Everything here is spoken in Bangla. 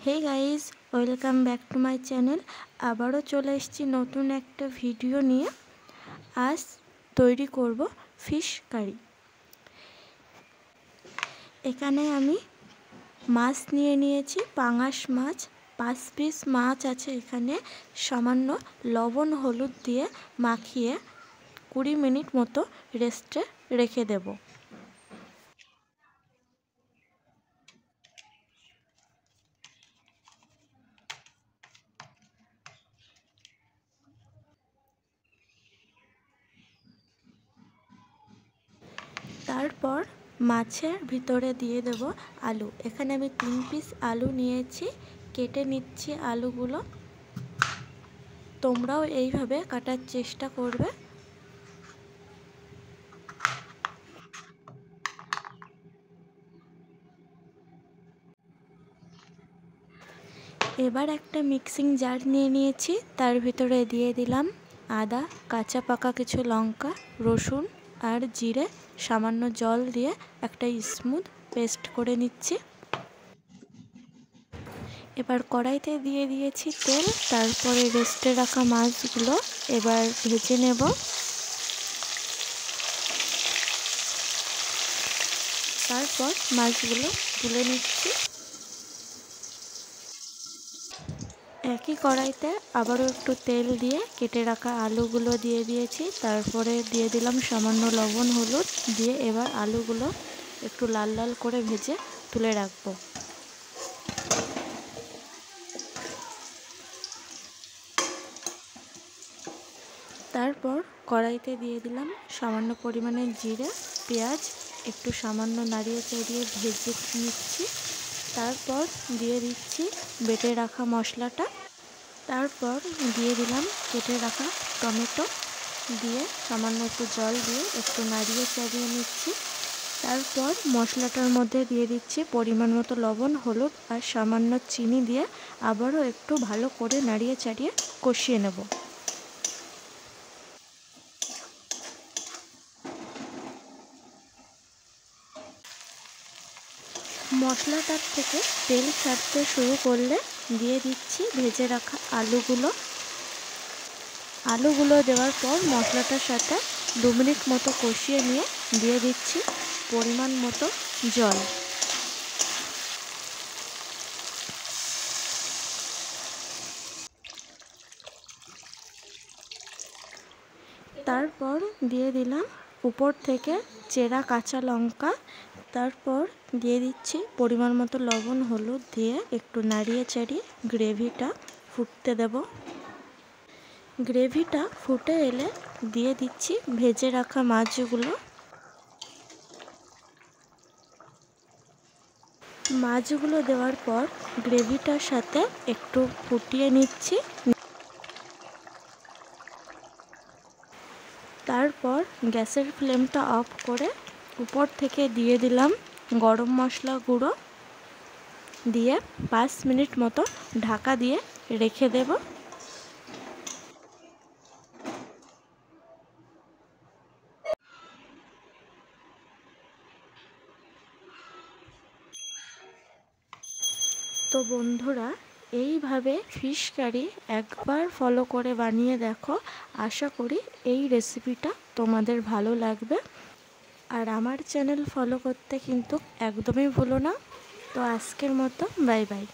Hey guys welcome back to my channel आबारो चले एसेछि नतून एक भिडियो निये। आज तैरी करब फिश कारि। एखाने आमी माछ निये नियेछि पांगास माछ 5 पिस माछ आछे। एखाने सामान्य लवण हलुद दिए माखिए 20 मिनट मतो रेस्टे रेखे देब। तारपर माछेर भितरे दिए देब आलू। एखाने आमी 3 पिस आलू नियेछि, केटे निচ্ছি आलूगुलो। तोमराओ এইভাবে কাটার চেষ্টা করবে। এবার একটা মিক্সিং জার নিয়ে নিয়েছি, তার ভিতরে দিয়ে দিলাম আদা, কাঁচা পাকা কিছু লঙ্কা, রসুন আর জিরে, সামান্য জল দিয়ে একটা স্মুথ পেস্ট করে নিচ্ছি। এবার কড়াইতে দিয়ে দিয়েছি তেল, তারপরে রেস্টে রাখা মাছগুলো এবার ভেজে নেব। তারপর মাছগুলো তুলে নিচ্ছি। একই কড়াইতে আবারও একটু তেল দিয়ে কেটে রাখা আলুগুলো দিয়ে দিয়েছি, তারপরে দিয়ে দিলাম সামান্য লবণ হলুদ দিয়ে এবার আলুগুলো একটু লাল লাল করে ভেজে তুলে রাখবো। তারপর কড়াইতে দিয়ে দিলাম সামান্য পরিমাণে জিরে, পেঁয়াজ একটু সামান্য নাড়িয়ে চাড়িয়ে ভেজে নিচ্ছি। তারপর দিয়ে দিচ্ছি বেটে রাখা মশলাটা। তারপর দিয়ে দিলাম কেটে রাখা টমেটো দিয়ে সামান্য একটু জল দিয়ে একটু নাড়িয়ে চাড়িয়ে নিচ্ছি। তারপর মশলাটার মধ্যে দিয়ে দিচ্ছি পরিমাণ মতো লবণ, হলুদ আর সামান্য চিনি দিয়ে আবারও একটু ভালো করে নাড়িয়ে চাড়িয়ে কষিয়ে নেব। মশলাটার থেকে তেল ছাড়তে শুরু করলে দিয়ে দিচ্ছি ভেজে রাখা আলুগুলো দেওয়ার পর মশলাটার সাথে 2 মিনিট মতো কষিয়ে নিয়ে দিয়ে দিচ্ছি পরিমাণ মতো জল। তারপর দিয়ে দিলাম উপর থেকে চেরা কাঁচা লঙ্কা। তারপর দিয়ে দিচ্ছি পরিমাণ মতো লবণ হলুদ দিয়ে একটু নাড়িয়ে চাড়িয়ে গ্রেভিটা ফুটতে দেব। গ্রেভিটা ফুটে এলে দিয়ে দিচ্ছি ভেজে রাখা মাছগুলো দেওয়ার পর গ্রেভিটার সাথে একটু ফুটিয়ে নিচ্ছি। তারপর গ্যাসের ফ্লেমটা অফ করে উপর থেকে দিয়ে দিলাম গরম মশলা গুঁড়ো দিয়ে 5 মিনিট মতো ঢাকা দিয়ে রেখে দেব। তো বন্ধুরা এইভাবে ফিশ কারি একবার ফলো করে বানিয়ে দেখো। আশা করি এই রেসিপিটা তোমাদের ভালো লাগবে। আর আমার চ্যানেল ফলো করতে কিন্তু একদমই ভুলো না। তো আজকের মতো বাই বাই।